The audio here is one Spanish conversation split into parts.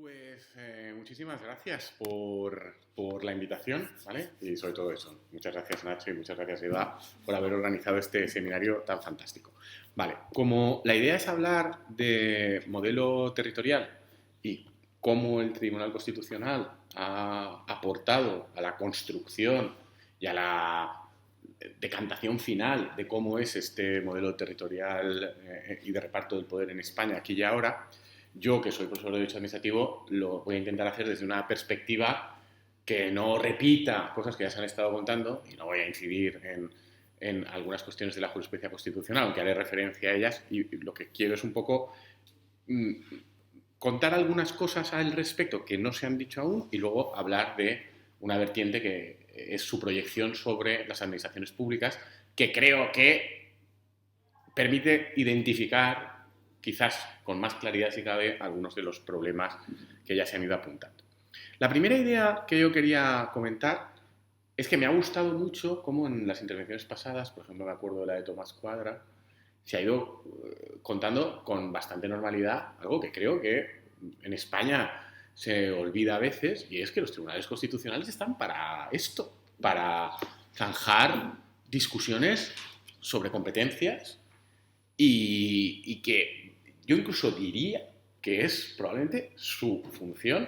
Pues muchísimas gracias por la invitación, ¿vale? Y sobre todo eso. Muchas gracias, Nacho, y muchas gracias, Eva, por haber organizado este seminario tan fantástico. Vale, como la idea es hablar de modelo territorial y cómo el Tribunal Constitucional ha aportado a la construcción y a la decantación final de cómo es este modelo territorial y de reparto del poder en España aquí y ahora, yo, que soy profesor de Derecho Administrativo, lo voy a intentar hacer desde una perspectiva que no repita cosas que ya se han estado contando y no voy a incidir en algunas cuestiones de la jurisprudencia constitucional, aunque haré referencia a ellas, y lo que quiero es un poco contar algunas cosas al respecto que no se han dicho aún y luego hablar de una vertiente que es su proyección sobre las administraciones públicas, que creo que permite identificar quizás con más claridad si cabe algunos de los problemas que ya se han ido apuntando. La primera idea que yo quería comentar es que me ha gustado mucho cómo en las intervenciones pasadas, por ejemplo me acuerdo de la de Tomás Cuadra, se ha ido contando con bastante normalidad algo que creo que en España se olvida a veces, y es que los tribunales constitucionales están para esto, para zanjar discusiones sobre competencias y que yo incluso diría que es probablemente su función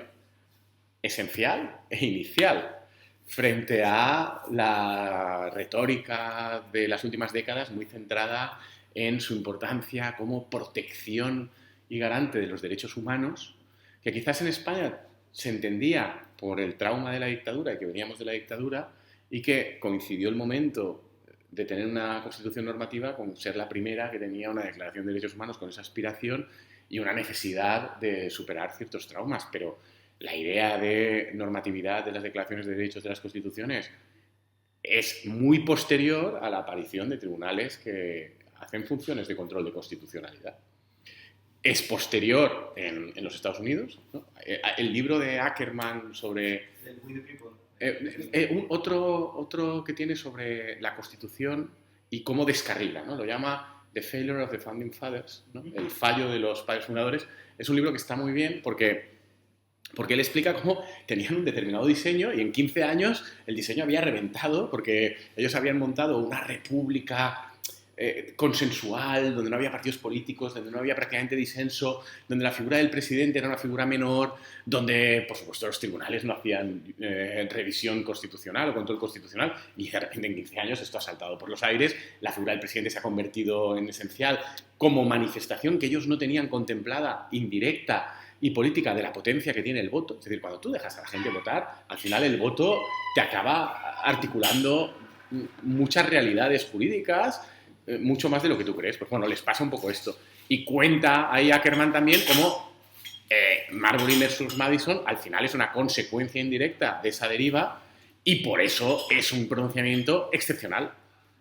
esencial e inicial frente a la retórica de las últimas décadas muy centrada en su importancia como protección y garante de los derechos humanos, que quizás en España se entendía por el trauma de la dictadura y que veníamos de la dictadura y que coincidió el momento de tener una constitución normativa con ser la primera que tenía una declaración de derechos humanos con esa aspiración y una necesidad de superar ciertos traumas, pero la idea de normatividad de las declaraciones de derechos de las constituciones es muy posterior a la aparición de tribunales que hacen funciones de control de constitucionalidad. Es posterior en los Estados Unidos, ¿no? El libro de Ackerman sobre... otro que tiene sobre la Constitución y cómo descarrila, ¿no? Lo llama The Failure of the Founding Fathers, ¿no? El fallo de los padres fundadores. Es un libro que está muy bien porque él explica cómo tenían un determinado diseño y en 15 años el diseño había reventado porque ellos habían montado una república consensual, donde no había partidos políticos, donde no había prácticamente disenso, donde la figura del presidente era una figura menor, donde, por supuesto, los tribunales no hacían revisión constitucional o control constitucional, y de repente en 15 años esto ha saltado por los aires, la figura del presidente se ha convertido en esencial como manifestación que ellos no tenían contemplada, indirecta y política, de la potencia que tiene el voto. Es decir, cuando tú dejas a la gente votar, al final el voto te acaba articulando muchas realidades jurídicas, mucho más de lo que tú crees. Pues bueno, les pasa un poco esto. Y cuenta ahí Ackerman también cómo Marbury versus Madison al final es una consecuencia indirecta de esa deriva y por eso es un pronunciamiento excepcional.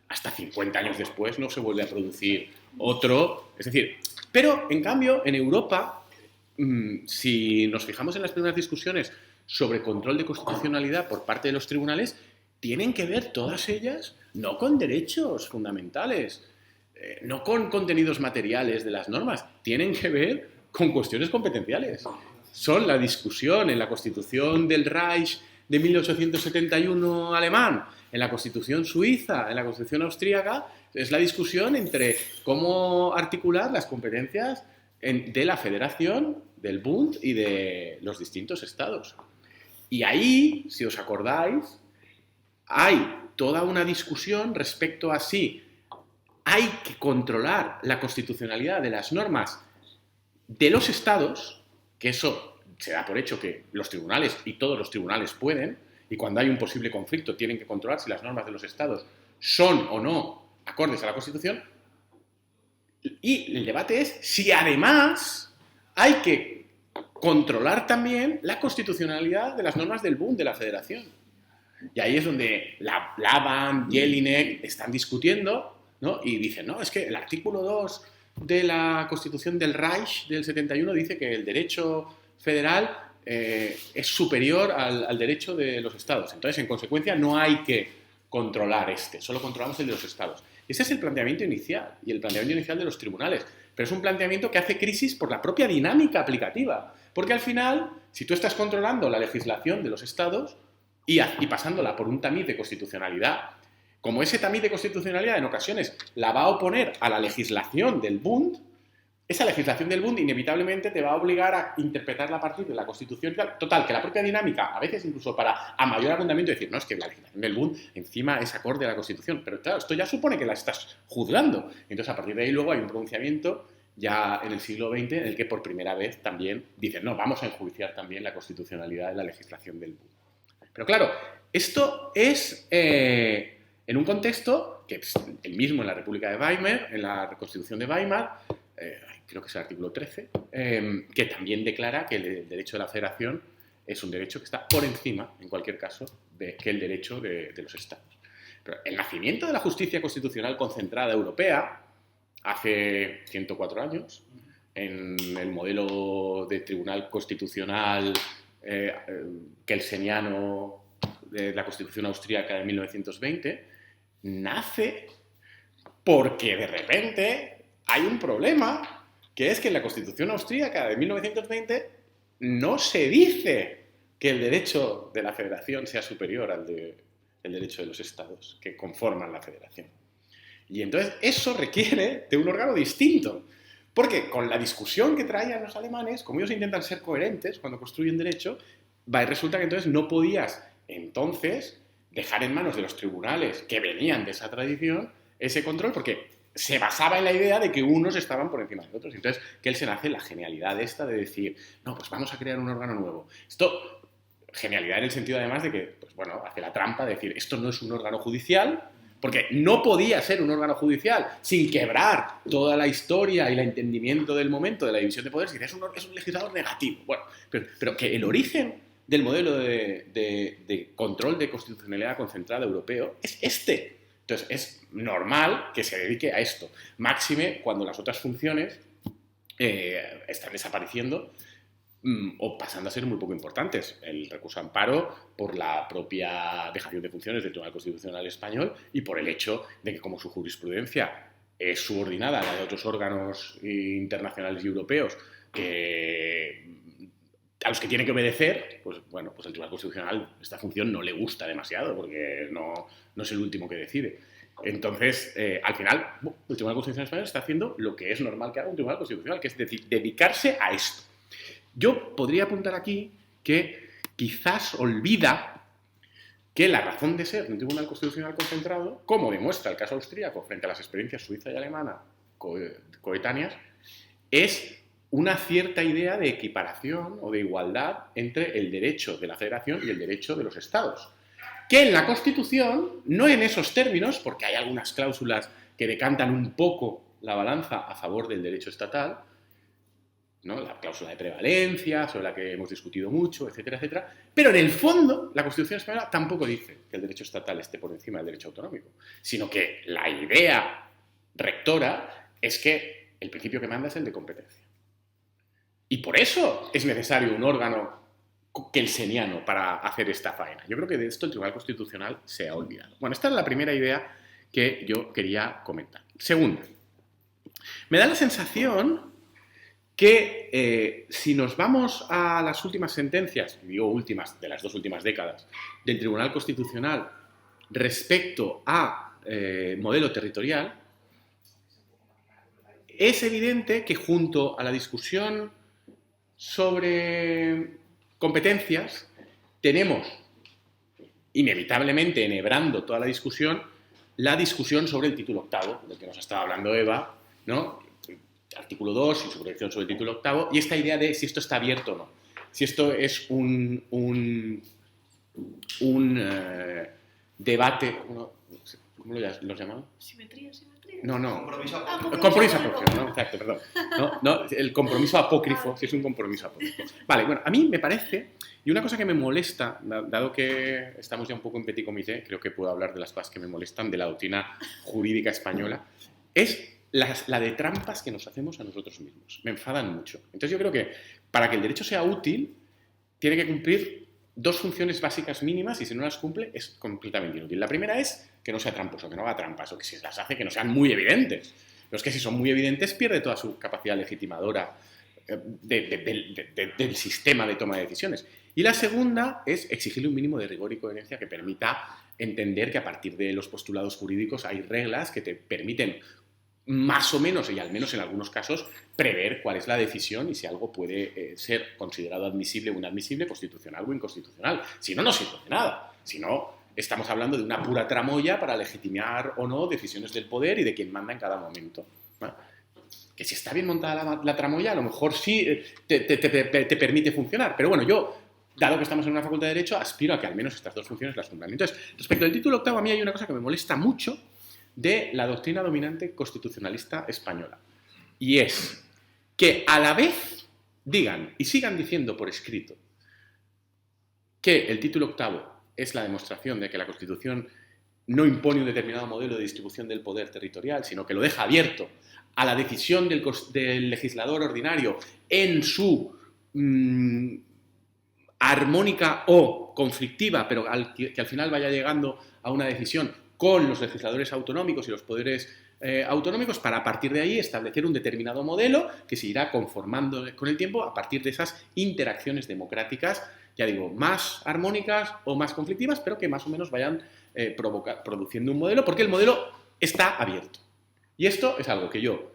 Hasta 50 años después no se vuelve a producir otro. Es decir, pero en cambio en Europa, si nos fijamos en las primeras discusiones sobre control de constitucionalidad por parte de los tribunales, tienen que ver todas ellas no con derechos fundamentales, no con contenidos materiales de las normas, tienen que ver con cuestiones competenciales. Son la discusión en la Constitución del Reich de 1871 alemán, en la Constitución suiza, en la Constitución austríaca, es la discusión entre cómo articular las competencias de la Federación, del Bund y de los distintos estados. Y ahí, si os acordáis, hay toda una discusión respecto a si hay que controlar la constitucionalidad de las normas de los estados, que eso se da por hecho que los tribunales y todos los tribunales pueden, y cuando hay un posible conflicto tienen que controlar si las normas de los estados son o no acordes a la Constitución, y el debate es si además hay que controlar también la constitucionalidad de las normas del Bund, de la Federación. Y ahí es donde Laban, Jelinek están discutiendo, ¿no? Y dicen, no, es que el artículo 2 de la Constitución del Reich del 71 dice que el derecho federal es superior al derecho de los estados. Entonces, en consecuencia, no hay que controlar solo controlamos el de los estados. Ese es el planteamiento inicial y el planteamiento inicial de los tribunales. Pero es un planteamiento que hace crisis por la propia dinámica aplicativa. Porque al final, si tú estás controlando la legislación de los estados y pasándola por un tamiz de constitucionalidad, como ese tamiz de constitucionalidad en ocasiones la va a oponer a la legislación del Bund, esa legislación del Bund inevitablemente te va a obligar a interpretarla a partir de la Constitución. Total, que la propia dinámica, a veces incluso para a mayor abundamiento, decir, no, es que la legislación del Bund encima es acorde a la Constitución. Pero claro, esto ya supone que la estás juzgando. Entonces, a partir de ahí luego hay un pronunciamiento ya en el siglo XX en el que por primera vez también dicen, no, vamos a enjuiciar también la constitucionalidad de la legislación del Bund. Pero claro, esto es en un contexto que es el mismo en la República de Weimar, en la Constitución de Weimar, creo que es el artículo 13, que también declara que el derecho de la federación es un derecho que está por encima, en cualquier caso, que el derecho de los estados. Pero el nacimiento de la justicia constitucional concentrada europea, hace 104 años, en el modelo de tribunal constitucional kelseniano de la Constitución austríaca de 1920, nace porque de repente hay un problema, que es que en la Constitución austríaca de 1920 no se dice que el derecho de la federación sea superior al derecho de los estados que conforman la federación. Y entonces eso requiere de un órgano distinto, porque con la discusión que traían los alemanes, como ellos intentan ser coherentes cuando construyen derecho, resulta que entonces no podías entonces dejar en manos de los tribunales que venían de esa tradición ese control, porque se basaba en la idea de que unos estaban por encima de otros. Entonces, Kelsen hace la genialidad esta de decir, no, pues vamos a crear un órgano nuevo. Esto, genialidad en el sentido además de que, pues bueno, hace la trampa de decir, esto no es un órgano judicial, porque no podía ser un órgano judicial sin quebrar toda la historia y el entendimiento del momento de la división de poderes, y es un legislador negativo. Bueno, pero que el origen del modelo de control de constitucionalidad concentrada europeo es este. Entonces, es normal que se dedique a esto. Máxime cuando las otras funciones están desapareciendo o pasando a ser muy poco importantes. El recurso amparo por la propia dejación de funciones del Tribunal Constitucional Español y por el hecho de que, como su jurisprudencia es subordinada a la de otros órganos internacionales y europeos a los que tiene que obedecer, pues bueno, pues el Tribunal Constitucional esta función no le gusta demasiado porque no es el último que decide. Entonces, al final, el Tribunal Constitucional Español está haciendo lo que es normal que haga un Tribunal Constitucional, que es dedicarse a esto. Yo podría apuntar aquí que quizás olvida que la razón de ser de un Tribunal Constitucional concentrado, como demuestra el caso austríaco frente a las experiencias suiza y alemana coetáneas, es una cierta idea de equiparación o de igualdad entre el derecho de la federación y el derecho de los estados. Que en la Constitución, no en esos términos, porque hay algunas cláusulas que decantan un poco la balanza a favor del derecho estatal, ¿no? La cláusula de prevalencia, sobre la que hemos discutido mucho, etcétera, etcétera. Pero en el fondo, la Constitución española tampoco dice que el derecho estatal esté por encima del derecho autonómico, sino que la idea rectora es que el principio que manda es el de competencia. Y por eso es necesario un órgano kelseniano para hacer esta faena. Yo creo que de esto el Tribunal Constitucional se ha olvidado. Bueno, esta es la primera idea que yo quería comentar. Segunda, me da la sensación que si nos vamos a las últimas sentencias, digo últimas, de las 2 últimas décadas, del Tribunal Constitucional respecto a modelo territorial, es evidente que junto a la discusión sobre competencias tenemos inevitablemente enhebrando toda la discusión sobre el título octavo, del que nos estaba hablando Eva, ¿no? Artículo 2 y su proyección sobre el título octavo, y esta idea de si esto está abierto o no, si esto es un debate, ¿cómo lo llaman? Simetría. No. Compromiso apócrifo, ¿no? Exacto, perdón. No, el compromiso apócrifo, si es un compromiso apócrifo. Vale, bueno, a mí me parece, y una cosa que me molesta, dado que estamos ya un poco en petit comité, creo que puedo hablar de las cosas que me molestan de la doctrina jurídica española, es la de trampas que nos hacemos a nosotros mismos. Me enfadan mucho. Entonces yo creo que para que el derecho sea útil, tiene que cumplir 2 funciones básicas mínimas, y si no las cumple es completamente inútil. La primera es que no sea tramposo, que no haga trampas, o que si las hace que no sean muy evidentes. Pero es que si son muy evidentes pierde toda su capacidad legitimadora del sistema de toma de decisiones. Y la segunda es exigirle un mínimo de rigor y coherencia que permita entender que a partir de los postulados jurídicos hay reglas que te permiten más o menos, y al menos en algunos casos, prever cuál es la decisión y si algo puede ser considerado admisible o inadmisible, constitucional o inconstitucional. Si no, no sirve de nada. Si no, estamos hablando de una pura tramoya para legitimar o no decisiones del poder y de quien manda en cada momento, ¿no? Que si está bien montada la tramoya, a lo mejor sí te permite funcionar. Pero bueno, yo, dado que estamos en una facultad de Derecho, aspiro a que al menos estas dos funciones las cumplan. Entonces, respecto al título octavo, a mí hay una cosa que me molesta mucho de la doctrina dominante constitucionalista española. Y es que a la vez digan y sigan diciendo por escrito que el título octavo es la demostración de que la Constitución no impone un determinado modelo de distribución del poder territorial, sino que lo deja abierto a la decisión del legislador ordinario en su armónica o conflictiva, pero que al final vaya llegando a una decisión con los legisladores autonómicos y los poderes autonómicos, para a partir de ahí establecer un determinado modelo que se irá conformando con el tiempo a partir de esas interacciones democráticas, ya digo, más armónicas o más conflictivas, pero que más o menos vayan produciendo un modelo, porque el modelo está abierto. Y esto es algo que yo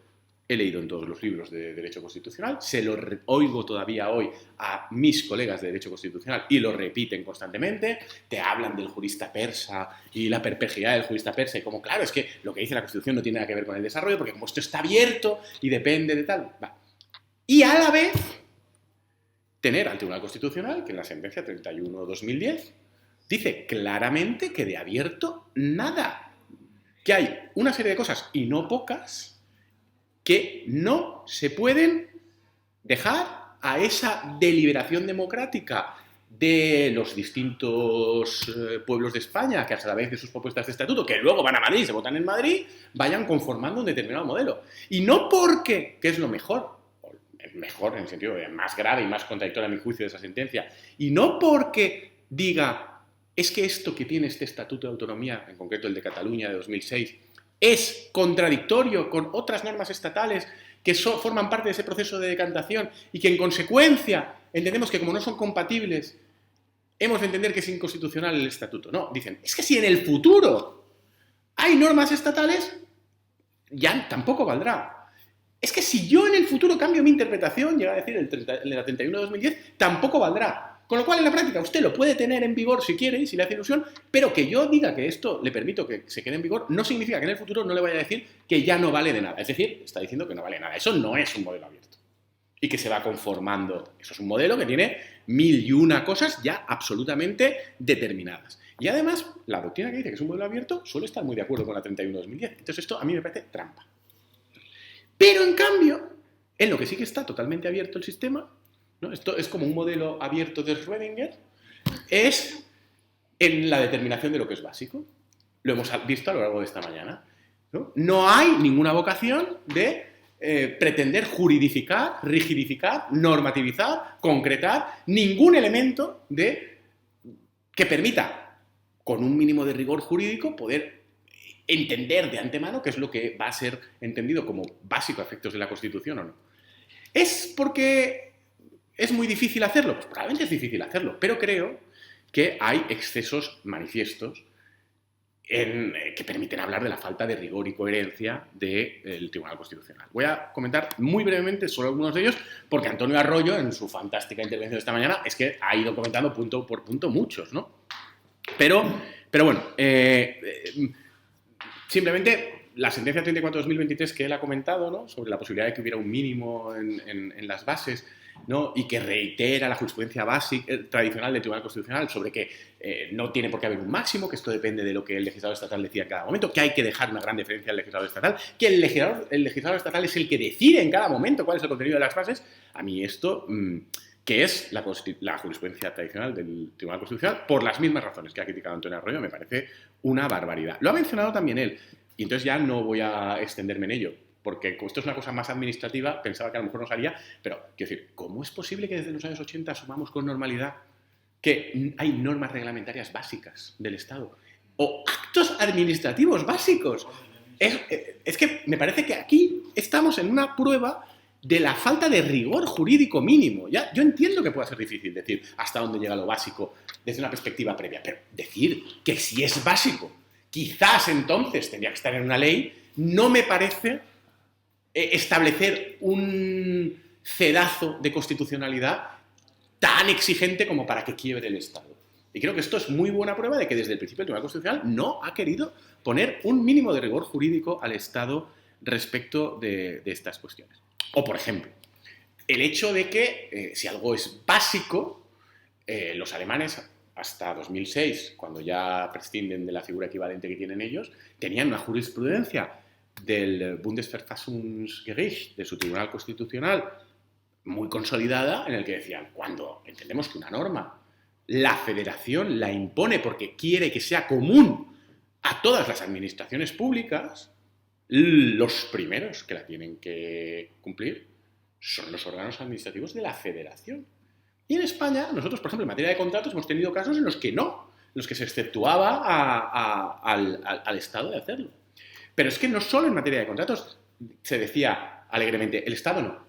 he leído en todos los libros de Derecho Constitucional, se lo oigo todavía hoy a mis colegas de Derecho Constitucional y lo repiten constantemente, te hablan del jurista persa y la perplejidad del jurista persa y como, claro, es que lo que dice la Constitución no tiene nada que ver con el desarrollo porque como esto está abierto y depende de tal... Va. Y a la vez tener al Tribunal Constitucional, que en la sentencia 31/2010 dice claramente que de abierto nada, que hay una serie de cosas y no pocas que no se pueden dejar a esa deliberación democrática de los distintos pueblos de España, que a través de sus propuestas de estatuto, que luego van a Madrid y se votan en Madrid, vayan conformando un determinado modelo. Y no porque, que es lo mejor en el sentido de más grave y más contradictorio a mi juicio de esa sentencia, y no porque diga, es que esto que tiene este Estatuto de Autonomía, en concreto el de Cataluña de 2006, es contradictorio con otras normas estatales que forman parte de ese proceso de decantación y que en consecuencia entendemos que como no son compatibles, hemos de entender que es inconstitucional el estatuto. No, dicen, es que si en el futuro hay normas estatales, ya tampoco valdrá. Es que si yo en el futuro cambio mi interpretación, llega a decir la 31 de 2010, tampoco valdrá. Con lo cual, en la práctica, usted lo puede tener en vigor si quiere y si le hace ilusión, pero que yo diga que esto le permito que se quede en vigor no significa que en el futuro no le vaya a decir que ya no vale de nada. Es decir, está diciendo que no vale nada. Eso no es un modelo abierto. Y que se va conformando. Eso es un modelo que tiene 1001 cosas ya absolutamente determinadas. Y además, la doctrina que dice que es un modelo abierto suele estar muy de acuerdo con la 31 de 2010. Entonces esto a mí me parece trampa. Pero en cambio, en lo que sí que está totalmente abierto el sistema, ¿no? Esto es como un modelo abierto de Schrödinger, es en la determinación de lo que es básico. Lo hemos visto a lo largo de esta mañana. No hay ninguna vocación de pretender juridificar, rigidificar, normativizar, concretar ningún elemento que permita, con un mínimo de rigor jurídico, poder entender de antemano qué es lo que va a ser entendido como básico a efectos de la Constitución o no. ¿Es porque es muy difícil hacerlo? Pues probablemente es difícil hacerlo, pero creo que hay excesos manifiestos que permiten hablar de la falta de rigor y coherencia del Tribunal Constitucional. Voy a comentar muy brevemente solo algunos de ellos, porque Antonio Arroyo, en su fantástica intervención de esta mañana, es que ha ido comentando punto por punto muchos, ¿no? Pero bueno, simplemente la sentencia 34/2023 que él ha comentado, ¿no?, sobre la posibilidad de que hubiera un mínimo en las bases, ¿no?, y que reitera la jurisprudencia básica tradicional del Tribunal Constitucional sobre que no tiene por qué haber un máximo, que esto depende de lo que el legislador estatal decida en cada momento, que hay que dejar una gran diferencia al legislador estatal, que el legislador estatal es el que decide en cada momento cuál es el contenido de las bases. A mí esto, que es la jurisprudencia tradicional del Tribunal Constitucional, por las mismas razones que ha criticado Antonio Arroyo, me parece una barbaridad. Lo ha mencionado también él, y entonces ya no voy a extenderme en ello, porque como esto es una cosa más administrativa, pensaba que a lo mejor no salía, pero quiero decir, ¿cómo es posible que desde los años 80 asumamos con normalidad que hay normas reglamentarias básicas del Estado o actos administrativos básicos? Es que me parece que aquí estamos en una prueba de la falta de rigor jurídico mínimo. Ya, yo entiendo que pueda ser difícil decir hasta dónde llega lo básico desde una perspectiva previa, pero decir que si es básico, quizás entonces tendría que estar en una ley, no me parece establecer un cedazo de constitucionalidad tan exigente como para que quiebre el Estado. Y creo que esto es muy buena prueba de que desde el principio el Tribunal Constitucional no ha querido poner un mínimo de rigor jurídico al Estado respecto de estas cuestiones. O, por ejemplo, el hecho de que si algo es básico, los alemanes hasta 2006, cuando ya prescinden de la figura equivalente que tienen ellos, tenían una jurisprudencia del Bundesverfassungsgericht, de su Tribunal Constitucional, muy consolidada, en el que decían, cuando entendemos que una norma la federación la impone porque quiere que sea común a todas las administraciones públicas, los primeros que la tienen que cumplir son los órganos administrativos de la federación. Y en España, nosotros, por ejemplo, en materia de contratos, hemos tenido casos en los que no, en los que se exceptuaba al Estado de hacerlo. Pero es que no solo en materia de contratos se decía alegremente, el Estado no.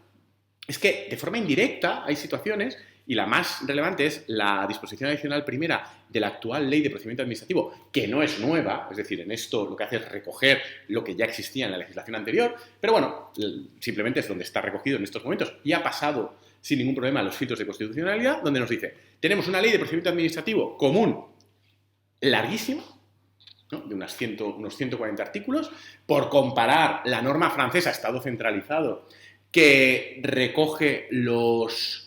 Es que de forma indirecta hay situaciones, y la más relevante es la disposición adicional primera de la actual Ley de Procedimiento Administrativo, que no es nueva, es decir, en esto lo que hace es recoger lo que ya existía en la legislación anterior, pero bueno, simplemente es donde está recogido en estos momentos y ha pasado sin ningún problema los filtros de constitucionalidad, donde nos dice, tenemos una Ley de Procedimiento Administrativo común, larguísima, ¿no? De unos 140 artículos, por comparar la norma francesa, Estado centralizado, que recoge los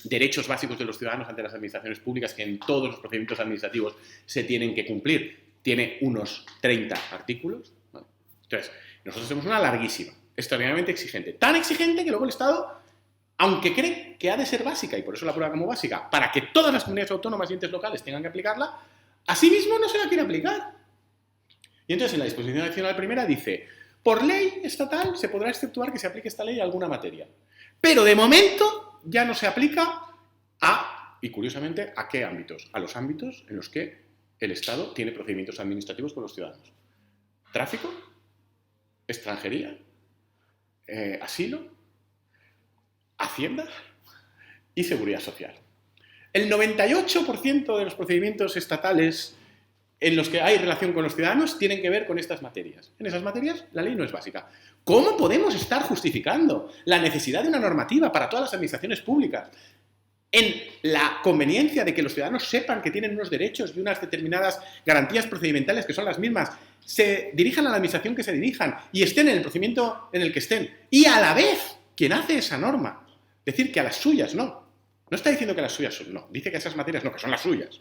derechos básicos de los ciudadanos ante las administraciones públicas que en todos los procedimientos administrativos se tienen que cumplir, tiene unos 30 artículos. ¿Vale? Entonces, nosotros tenemos una larguísima, extraordinariamente exigente. Tan exigente que luego el Estado, aunque cree que ha de ser básica, y por eso la prueba como básica, para que todas las comunidades autónomas y entes locales tengan que aplicarla, a sí mismo no se la quiere aplicar. Y entonces en la disposición adicional primera dice, por ley estatal se podrá exceptuar que se aplique esta ley a alguna materia. Pero de momento ya no se aplica a, y curiosamente, ¿a qué ámbitos? A los ámbitos en los que el Estado tiene procedimientos administrativos con los ciudadanos. Tráfico, extranjería, asilo, hacienda y seguridad social. El 98% de los procedimientos estatales en los que hay relación con los ciudadanos tienen que ver con estas materias. En esas materias la ley no es básica. ¿Cómo podemos estar justificando la necesidad de una normativa para todas las administraciones públicas en la conveniencia de que los ciudadanos sepan que tienen unos derechos y unas determinadas garantías procedimentales que son las mismas, se dirijan a la administración que se dirijan y estén en el procedimiento en el que estén? Y a la vez, quien hace esa norma, decir que a las suyas no. No está diciendo que a las suyas no, dice que a esas materias no, que son las suyas.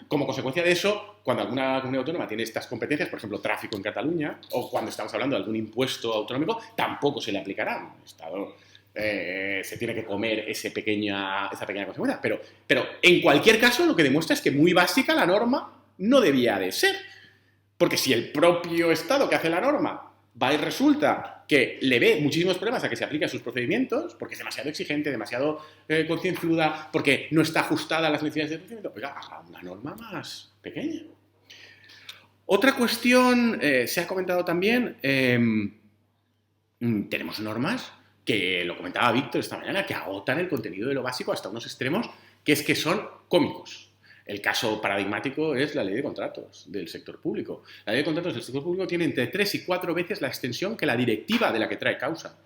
Como consecuencia de eso, cuando alguna comunidad autónoma tiene estas competencias, por ejemplo, tráfico en Cataluña, o cuando estamos hablando de algún impuesto autonómico, tampoco se le aplicará. El Estado se tiene que comer esa pequeña consecuencia. Pero en cualquier caso, lo que demuestra es que muy básica la norma no debía de ser. Porque si el propio Estado que hace la norma va y resulta que le ve muchísimos problemas a que se aplique a sus procedimientos, porque es demasiado exigente, demasiado concienzuda, porque no está ajustada a las necesidades del procedimiento, oiga, haga una norma más pequeña. Otra cuestión, se ha comentado también, tenemos normas que, lo comentaba Víctor esta mañana, que agotan el contenido de lo básico hasta unos extremos que son cómicos. El caso paradigmático es la ley de contratos del sector público. La ley de contratos del sector público tiene entre 3 y 4 veces la extensión que la directiva de la que trae causa.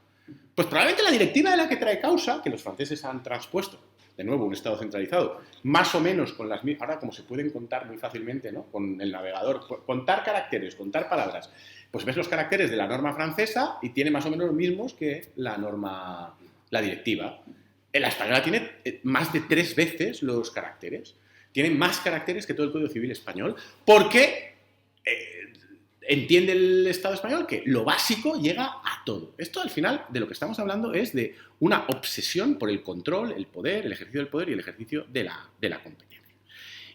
Pues probablemente la directiva de la que trae causa, que los franceses han transpuesto, de nuevo, un Estado centralizado, más o menos con las mismas, ahora como se pueden contar muy fácilmente, ¿no? Con el navegador, contar caracteres, contar palabras, pues ves los caracteres de la norma francesa y tiene más o menos los mismos que la directiva. La española tiene más de 3 veces los caracteres. Tiene más caracteres que todo el Código Civil español, porque entiende el Estado español que lo básico llega a todo. Esto, al final, de lo que estamos hablando es de una obsesión por el control, el poder, el ejercicio del poder y el ejercicio de la competencia.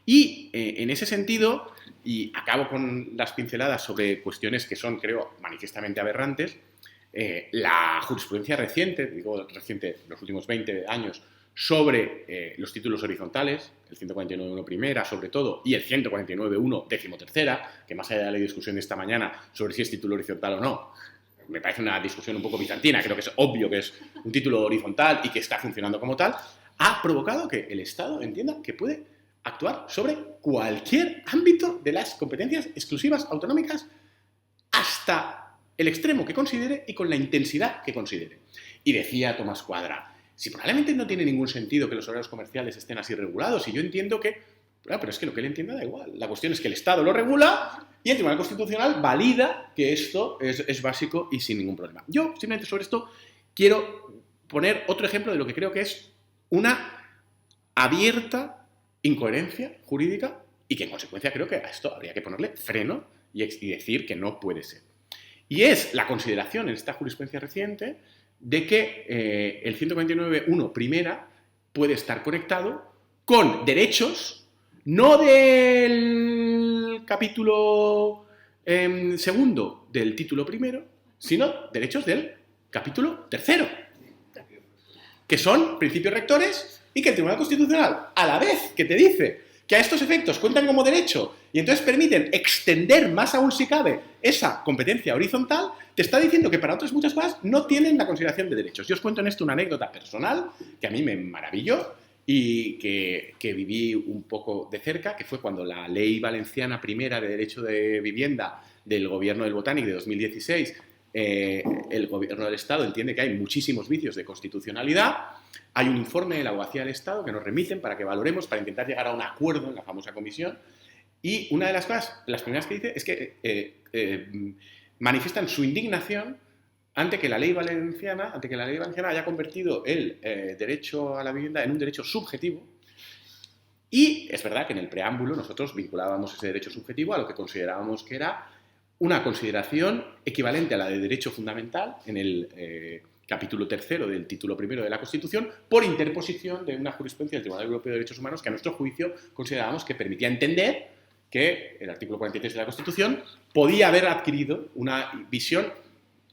Y en ese sentido, y acabo con las pinceladas sobre cuestiones que son, creo, manifiestamente aberrantes, la jurisprudencia reciente, digo reciente, los últimos 20 años, sobre los títulos horizontales, el 149.1 primera, sobre todo, y el 149.1 decimotercera, que más allá de la discusión de esta mañana sobre si es título horizontal o no, me parece una discusión un poco bizantina, creo que es obvio que es un título horizontal y que está funcionando como tal, ha provocado que el Estado entienda que puede actuar sobre cualquier ámbito de las competencias exclusivas autonómicas hasta el extremo que considere y con la intensidad que considere. Y decía Tomás Cuadra, si probablemente no tiene ningún sentido que los horarios comerciales estén así regulados, y yo entiendo que, pero es que lo que él entienda da igual. La cuestión es que el Estado lo regula y el Tribunal Constitucional valida que esto es básico y sin ningún problema. Yo, simplemente sobre esto, quiero poner otro ejemplo de lo que creo que es una abierta incoherencia jurídica y que en consecuencia creo que a esto habría que ponerle freno y decir que no puede ser. Y es la consideración en esta jurisprudencia reciente de que el 149.1 primera puede estar conectado con derechos no del capítulo segundo del título primero, sino derechos del capítulo tercero, que son principios rectores y que el Tribunal Constitucional, a la vez que te dice que a estos efectos cuentan como derecho y entonces permiten extender más aún si cabe esa competencia horizontal, te está diciendo que para otras muchas cosas no tienen la consideración de derechos. Yo os cuento en esto una anécdota personal que a mí me maravilló y que viví un poco de cerca, que fue cuando la Ley Valenciana Primera de Derecho de Vivienda del Gobierno del Botànic de 2016, el Gobierno del Estado entiende que hay muchísimos vicios de constitucionalidad. Hay un informe de la Abogacía del Estado que nos remiten para que valoremos, para intentar llegar a un acuerdo en la famosa comisión. Y una de las cosas, las primeras que dice, es que manifiestan su indignación ante que la ley valenciana haya convertido el derecho a la vivienda en un derecho subjetivo. Y es verdad que en el preámbulo nosotros vinculábamos ese derecho subjetivo a lo que considerábamos que era una consideración equivalente a la de derecho fundamental en el capítulo tercero del título primero de la Constitución, por interposición de una jurisprudencia del Tribunal Europeo de Derechos Humanos que a nuestro juicio considerábamos que permitía entender que el artículo 43 de la Constitución podía haber adquirido una visión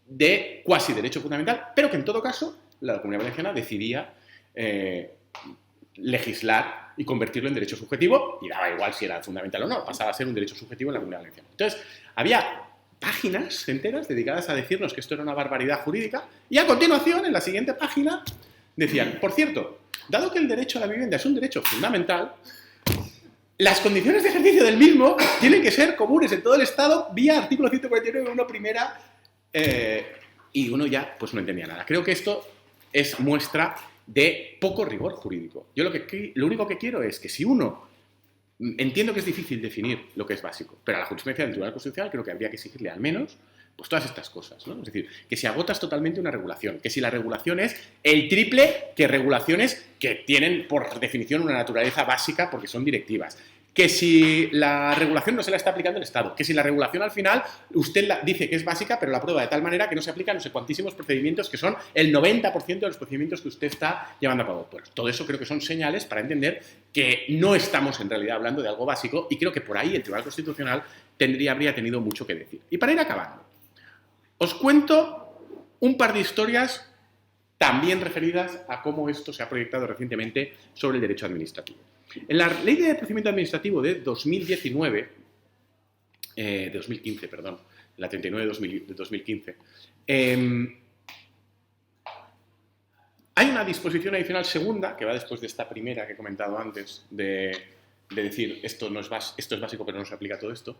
de cuasi derecho fundamental, pero que en todo caso la Comunidad Valenciana decidía legislar y convertirlo en derecho subjetivo, y daba igual si era fundamental o no, pasaba a ser un derecho subjetivo en la Comunidad Valenciana. Entonces, había páginas enteras dedicadas a decirnos que esto era una barbaridad jurídica, y a continuación, en la siguiente página, decían, por cierto, dado que el derecho a la vivienda es un derecho fundamental, las condiciones de ejercicio del mismo tienen que ser comunes en todo el Estado vía artículo 149.1 primera, y uno ya pues no entendía nada. Creo que esto es muestra de poco rigor jurídico. Yo lo único que quiero es que si uno... Entiendo que es difícil definir lo que es básico, pero a la jurisprudencia del Tribunal Constitucional creo que habría que exigirle al menos pues todas estas cosas, ¿no? Es decir, que si agotas totalmente una regulación, que si la regulación es el triple que regulaciones que tienen por definición una naturaleza básica porque son directivas, que si la regulación no se la está aplicando el Estado, que si la regulación al final usted dice que es básica pero la prueba de tal manera que no se aplica a no sé cuantísimos procedimientos que son el 90% de los procedimientos que usted está llevando a cabo. Pues todo eso creo que son señales para entender que no estamos en realidad hablando de algo básico y creo que por ahí el Tribunal Constitucional habría tenido mucho que decir. Y para ir acabando, os cuento un par de historias también referidas a cómo esto se ha proyectado recientemente sobre el derecho administrativo. En la Ley de Procedimiento Administrativo de 2015, la 39 de 2015, hay una disposición adicional segunda, que va después de esta primera que he comentado antes, de decir esto es básico pero no se aplica a todo esto,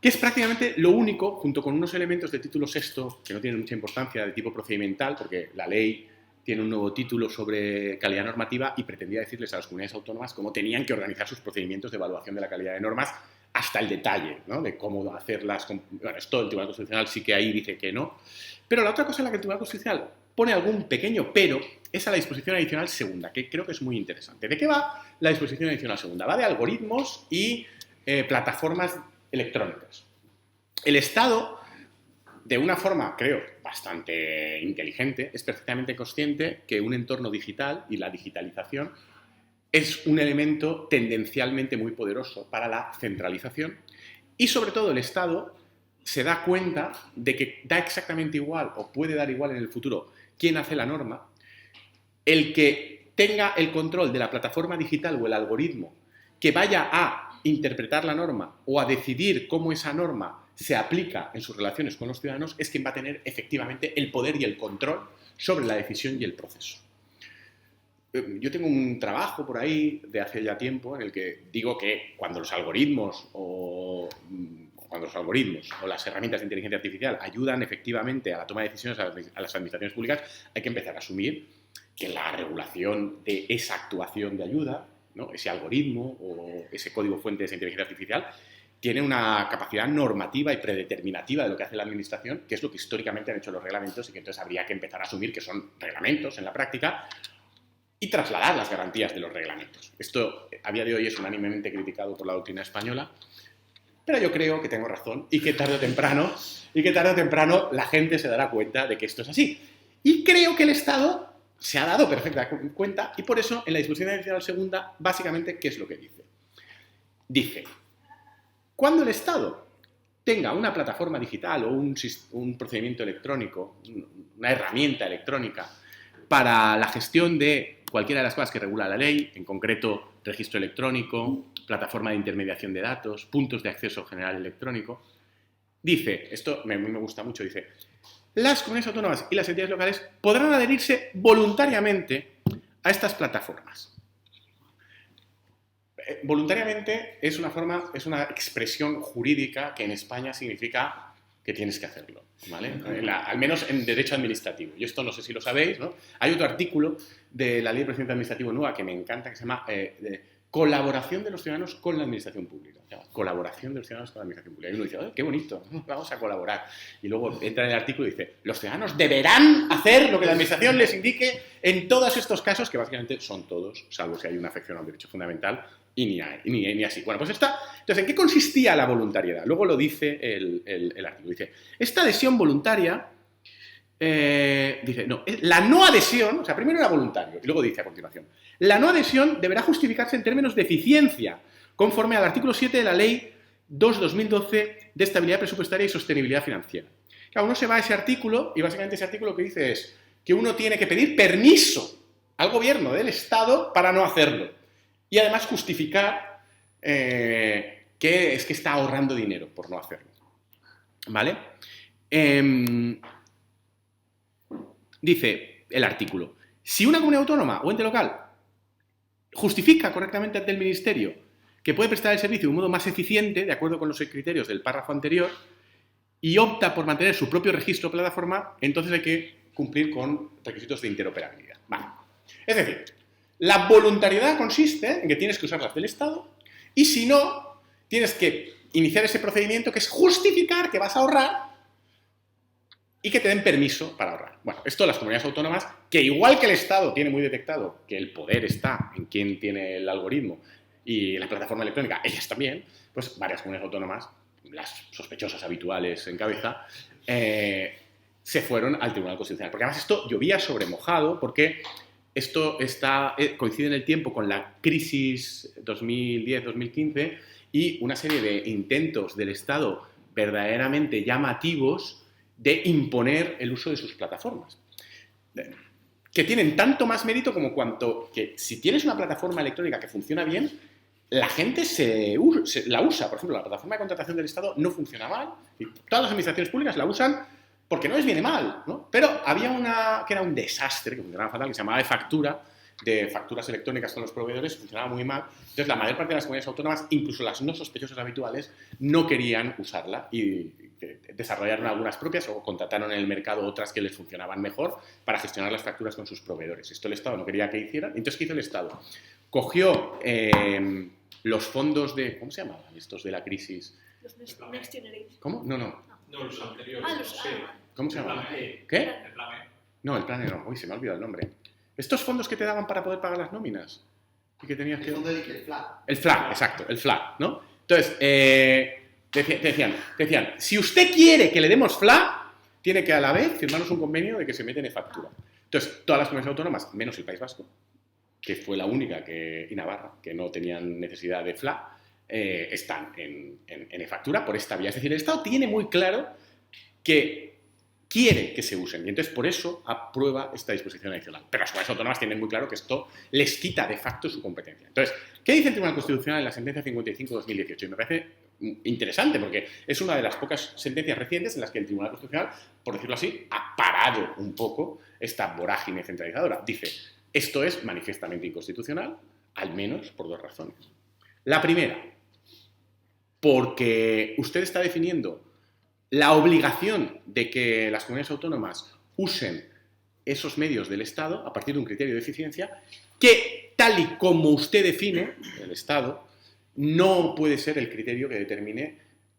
que es prácticamente lo único, junto con unos elementos de título sexto que no tienen mucha importancia de tipo procedimental, porque la ley tiene un nuevo título sobre calidad normativa y pretendía decirles a las comunidades autónomas cómo tenían que organizar sus procedimientos de evaluación de la calidad de normas hasta el detalle, ¿no? De cómo hacerlas. Bueno, esto el Tribunal Constitucional sí que ahí dice que no. Pero la otra cosa en la que el Tribunal Constitucional pone algún pequeño pero es a la disposición adicional segunda, que creo que es muy interesante. ¿De qué va la disposición adicional segunda? Va de algoritmos y plataformas electrónicas. El Estado, de una forma, creo, bastante inteligente, es perfectamente consciente que un entorno digital y la digitalización es un elemento tendencialmente muy poderoso para la centralización y, sobre todo, el Estado se da cuenta de que da exactamente igual o puede dar igual en el futuro quién hace la norma, el que tenga el control de la plataforma digital o el algoritmo que vaya a interpretar la norma o a decidir cómo esa norma se aplica en sus relaciones con los ciudadanos es quien va a tener efectivamente el poder y el control sobre la decisión y el proceso. Yo tengo un trabajo por ahí de hace ya tiempo en el que digo que cuando los algoritmos o las herramientas de inteligencia artificial ayudan efectivamente a la toma de decisiones a las administraciones públicas, hay que empezar a asumir que la regulación de esa actuación de ayuda, ¿no?, ese algoritmo o ese código fuente de esa inteligencia artificial, tiene una capacidad normativa y predeterminativa de lo que hace la administración, que es lo que históricamente han hecho los reglamentos y que entonces habría que empezar a asumir que son reglamentos en la práctica y trasladar las garantías de los reglamentos. Esto, a día de hoy, es unánimemente criticado por la doctrina española, pero yo creo que tengo razón y que tarde o temprano la gente se dará cuenta de que esto es así. Y creo que el Estado se ha dado perfectamente cuenta y por eso en la disposición adicional segunda, básicamente, ¿qué es lo que dice? Dice, cuando el Estado tenga una plataforma digital o un procedimiento electrónico, una herramienta electrónica para la gestión de cualquiera de las cosas que regula la ley, en concreto registro electrónico, plataforma de intermediación de datos, puntos de acceso general electrónico, dice, esto a mí me gusta mucho, dice, las comunidades autónomas y las entidades locales podrán adherirse voluntariamente a estas plataformas. Voluntariamente es una expresión jurídica que en España significa que tienes que hacerlo, ¿vale? Al menos en derecho administrativo. Y esto no sé si lo sabéis, ¿no? Hay otro artículo de la Ley de Procedimiento Administrativo nueva que me encanta, que se llama colaboración de los ciudadanos con la administración pública. O sea, colaboración de los ciudadanos con la administración pública. Y uno dice, ¡ay, qué bonito! Vamos a colaborar. Y luego entra en el artículo y dice, los ciudadanos deberán hacer lo que la administración les indique en todos estos casos, que básicamente son todos, salvo si hay una afección a un derecho fundamental, y ni así. Bueno, pues entonces, ¿en qué consistía la voluntariedad? Luego lo dice el artículo. Dice, esta adhesión voluntaria, dice, no, la no adhesión, o sea, primero era voluntario, y luego dice a continuación, la no adhesión deberá justificarse en términos de eficiencia, conforme al artículo 7 de la Ley 2/2012 de Estabilidad Presupuestaria y Sostenibilidad Financiera. Claro, uno se va a ese artículo, y básicamente ese artículo lo que dice es que uno tiene que pedir permiso al gobierno del Estado para no hacerlo. Y además justificar que es que está ahorrando dinero por no hacerlo. ¿Vale? Dice el artículo, si una comunidad autónoma o ente local justifica correctamente ante el Ministerio que puede prestar el servicio de un modo más eficiente, de acuerdo con los criterios del párrafo anterior, y opta por mantener su propio registro o plataforma, entonces hay que cumplir con requisitos de interoperabilidad. Vale. Es decir, la voluntariedad consiste en que tienes que usar las del Estado y si no, tienes que iniciar ese procedimiento que es justificar que vas a ahorrar y que te den permiso para ahorrar. Bueno, esto las comunidades autónomas, que igual que el Estado tiene muy detectado que el poder está en quien tiene el algoritmo y la plataforma electrónica, ellas también, pues varias comunidades autónomas, las sospechosas habituales en cabeza, se fueron al Tribunal Constitucional. Porque además esto llovía sobre mojado, porque esto coincide en el tiempo con la crisis 2010-2015 y una serie de intentos del Estado verdaderamente llamativos de imponer el uso de sus plataformas. Que tienen tanto más mérito como cuanto que si tienes una plataforma electrónica que funciona bien, la gente la usa. Por ejemplo, la plataforma de contratación del Estado no funciona mal y todas las administraciones públicas la usan porque no les viene mal, ¿no? Pero había una que era un desastre, que funcionaba fatal, que se llamaba de facturas electrónicas con los proveedores, funcionaba muy mal. Entonces, la mayor parte de las comunidades autónomas, incluso las no sospechosas habituales, no querían usarla y desarrollaron algunas propias o contrataron en el mercado otras que les funcionaban mejor para gestionar las facturas con sus proveedores. Esto el Estado no quería que hicieran. Entonces, ¿qué hizo el Estado? Cogió los fondos de... ¿Cómo se llamaban estos de la crisis? Los Next Generation. ¿Cómo? No, los anteriores. Sí. ¿Cómo se llamaban? ¿Qué? ¿Qué? El plan E. No, el plan no. Uy, se me ha olvidado el nombre. Estos fondos que te daban para poder pagar las nóminas. Y que tenías que... El fondo de el FLA. El FLA, exacto, el FLA, ¿no? Entonces, te decían, si usted quiere que le demos FLA, tiene que a la vez firmarnos un convenio de que se mete en e-factura. Entonces, todas las comunidades autónomas, menos el País Vasco, que fue la única y Navarra, que no tenían necesidad de FLA, están en e-factura por esta vía. Es decir, el Estado tiene muy claro que quiere que se usen y entonces por eso aprueba esta disposición adicional. Pero las comunidades autónomas tienen muy claro que esto les quita de facto su competencia. Entonces, ¿qué dice el Tribunal Constitucional en la sentencia 55/2018? Y me parece interesante, porque es una de las pocas sentencias recientes en las que el Tribunal Constitucional, por decirlo así, ha parado un poco esta vorágine centralizadora. Dice, esto es manifiestamente inconstitucional, al menos por 2 razones. La primera, porque usted está definiendo la obligación de que las comunidades autónomas usen esos medios del Estado a partir de un criterio de eficiencia que, tal y como usted define el Estado, no puede ser el criterio que determine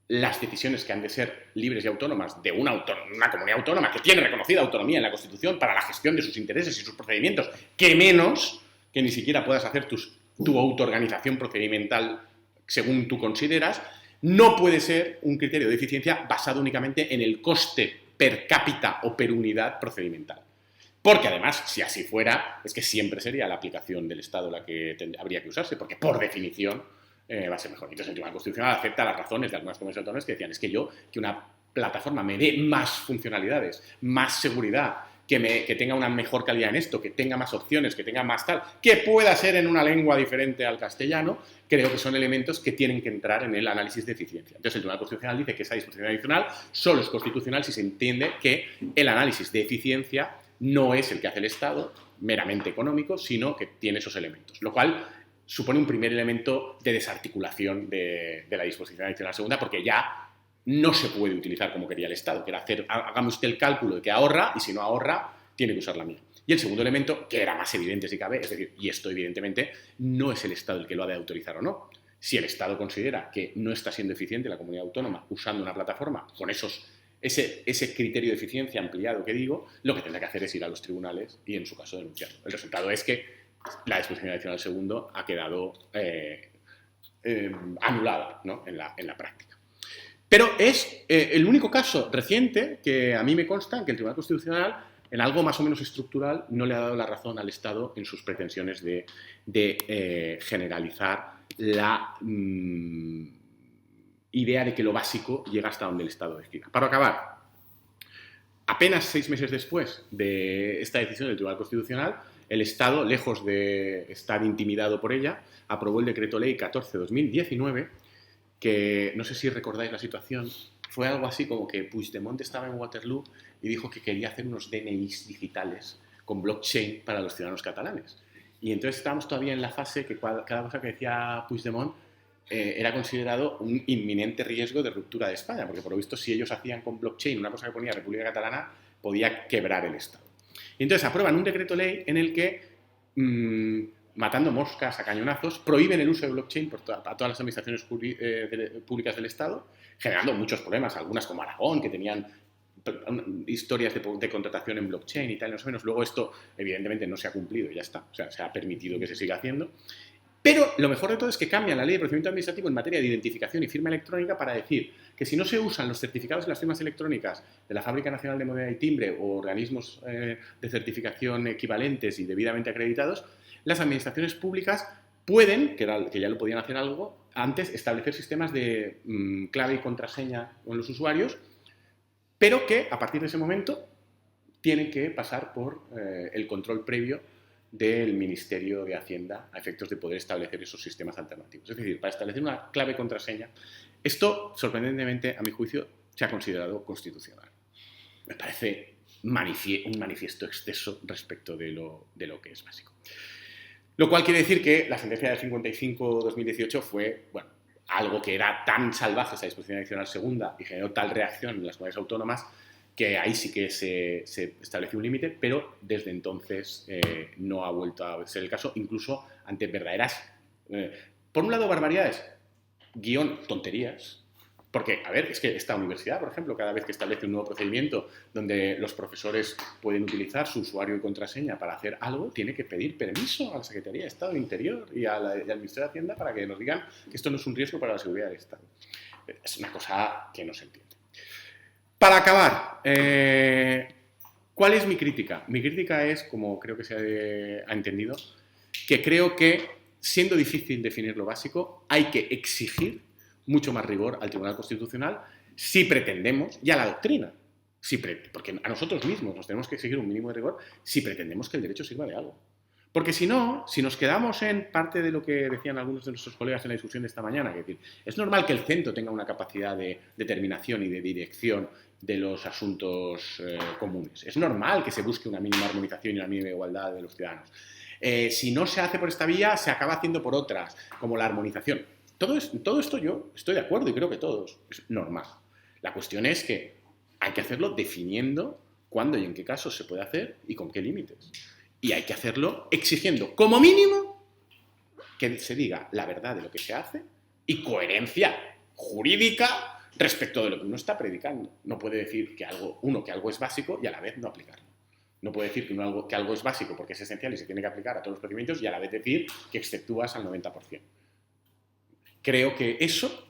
las decisiones que han de ser libres y autónomas de una comunidad autónoma que tiene reconocida autonomía en la Constitución para la gestión de sus intereses y sus procedimientos, que menos que ni siquiera puedas hacer tu autoorganización procedimental según tú consideras, no puede ser un criterio de eficiencia basado únicamente en el coste per cápita o per unidad procedimental. Porque además, si así fuera, es que siempre sería la aplicación del Estado la que habría que usarse, porque por definición va a ser mejor. Entonces el Tribunal Constitucional acepta las razones de algunas comunidades autónomas que decían, es que una plataforma me dé más funcionalidades, más seguridad, que tenga una mejor calidad en esto, que tenga más opciones, que tenga más tal, que pueda ser en una lengua diferente al castellano, creo que son elementos que tienen que entrar en el análisis de eficiencia. Entonces el Tribunal Constitucional dice que esa disposición adicional solo es constitucional si se entiende que el análisis de eficiencia no es el que hace el Estado, meramente económico, sino que tiene esos elementos, lo cual supone un primer elemento de desarticulación de la disposición adicional segunda, porque ya no se puede utilizar como quería el Estado, que era hacer, hágame usted el cálculo de que ahorra, y si no ahorra, tiene que usar la mía. Y el segundo elemento, que era más evidente si cabe, es decir, y esto evidentemente no es el Estado el que lo ha de autorizar o no. Si el Estado considera que no está siendo eficiente la comunidad autónoma usando una plataforma con ese criterio de eficiencia ampliado que digo, lo que tendrá que hacer es ir a los tribunales y en su caso denunciarlo. El resultado es que la disposición adicional segundo ha quedado anulada, ¿no? en la práctica. Pero es el único caso reciente que a mí me consta en que el Tribunal Constitucional, en algo más o menos estructural, no le ha dado la razón al Estado en sus pretensiones de generalizar la idea de que lo básico llega hasta donde el Estado decida. Para acabar, apenas 6 meses después de esta decisión del Tribunal Constitucional, el Estado, lejos de estar intimidado por ella, aprobó el Decreto Ley 14/2019, que no sé si recordáis la situación, fue algo así como que Puigdemont estaba en Waterloo y dijo que quería hacer unos DNIs digitales con blockchain para los ciudadanos catalanes. Y entonces estábamos todavía en la fase que cada cosa que decía Puigdemont era considerado un inminente riesgo de ruptura de España, porque por lo visto si ellos hacían con blockchain una cosa que ponía República Catalana, podía quebrar el Estado. Y entonces aprueban un decreto ley en el que, matando moscas a cañonazos, prohíben el uso de blockchain a todas las administraciones públicas del Estado, generando muchos problemas, algunas como Aragón, que tenían historias de contratación en blockchain y tal, no sé menos. Luego esto evidentemente no se ha cumplido y ya está, o sea, se ha permitido que se siga haciendo. Pero lo mejor de todo es que cambian la ley de procedimiento administrativo en materia de identificación y firma electrónica para decir que si no se usan los certificados y las firmas electrónicas de la Fábrica Nacional de Moneda y Timbre o organismos de certificación equivalentes y debidamente acreditados, las administraciones públicas pueden, que ya lo podían hacer algo antes, establecer sistemas de clave y contraseña con los usuarios, pero que a partir de ese momento tienen que pasar por el control previo del Ministerio de Hacienda a efectos de poder establecer esos sistemas alternativos. Es decir, para establecer una clave y contraseña, esto, sorprendentemente, a mi juicio, se ha considerado constitucional. Me parece un manifiesto exceso respecto de lo que es básico. Lo cual quiere decir que la sentencia del 55/2018 fue, bueno, algo que era tan salvaje, esa disposición adicional segunda, y generó tal reacción en las comunidades autónomas, que ahí sí que se estableció un límite, pero desde entonces no ha vuelto a ser el caso, incluso ante verdaderas, por un lado, barbaridades, tonterías, porque, a ver, es que esta universidad, por ejemplo, cada vez que establece un nuevo procedimiento donde los profesores pueden utilizar su usuario y contraseña para hacer algo, tiene que pedir permiso a la Secretaría de Estado de Interior y al Ministerio de Hacienda para que nos digan que esto no es un riesgo para la seguridad del Estado. Es una cosa que no se entiende. Para acabar, ¿cuál es mi crítica? Mi crítica es, como creo que se ha entendido, que creo que, siendo difícil definir lo básico, hay que exigir mucho más rigor al Tribunal Constitucional si pretendemos, y a la doctrina, porque a nosotros mismos nos tenemos que exigir un mínimo de rigor si pretendemos que el derecho sirva de algo. Porque si no, si nos quedamos en parte de lo que decían algunos de nuestros colegas en la discusión de esta mañana, es decir, es normal que el centro tenga una capacidad de determinación y de dirección de los asuntos comunes. Es normal que se busque una mínima armonización y una mínima igualdad de los ciudadanos. Si no se hace por esta vía, se acaba haciendo por otras, como la armonización. Todo esto yo estoy de acuerdo y creo que todos es normal. La cuestión es que hay que hacerlo definiendo cuándo y en qué casos se puede hacer y con qué límites. Y hay que hacerlo exigiendo, como mínimo, que se diga la verdad de lo que se hace y coherencia jurídica respecto de lo que uno está predicando. No puede decir que algo es básico y a la vez no aplicarlo. No puede decir que algo es básico porque es esencial y se tiene que aplicar a todos los procedimientos y a la vez decir que exceptúas al 90%. Creo que eso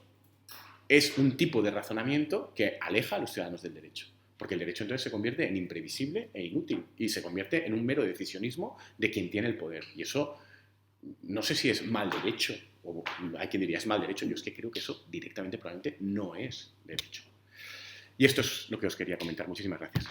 es un tipo de razonamiento que aleja a los ciudadanos del derecho. Porque el derecho entonces se convierte en imprevisible e inútil y se convierte en un mero decisionismo de quien tiene el poder. Y eso no sé si es mal derecho, o hay quien diría es mal derecho, yo es que creo que eso directamente probablemente no es derecho. Y esto es lo que os quería comentar. Muchísimas gracias.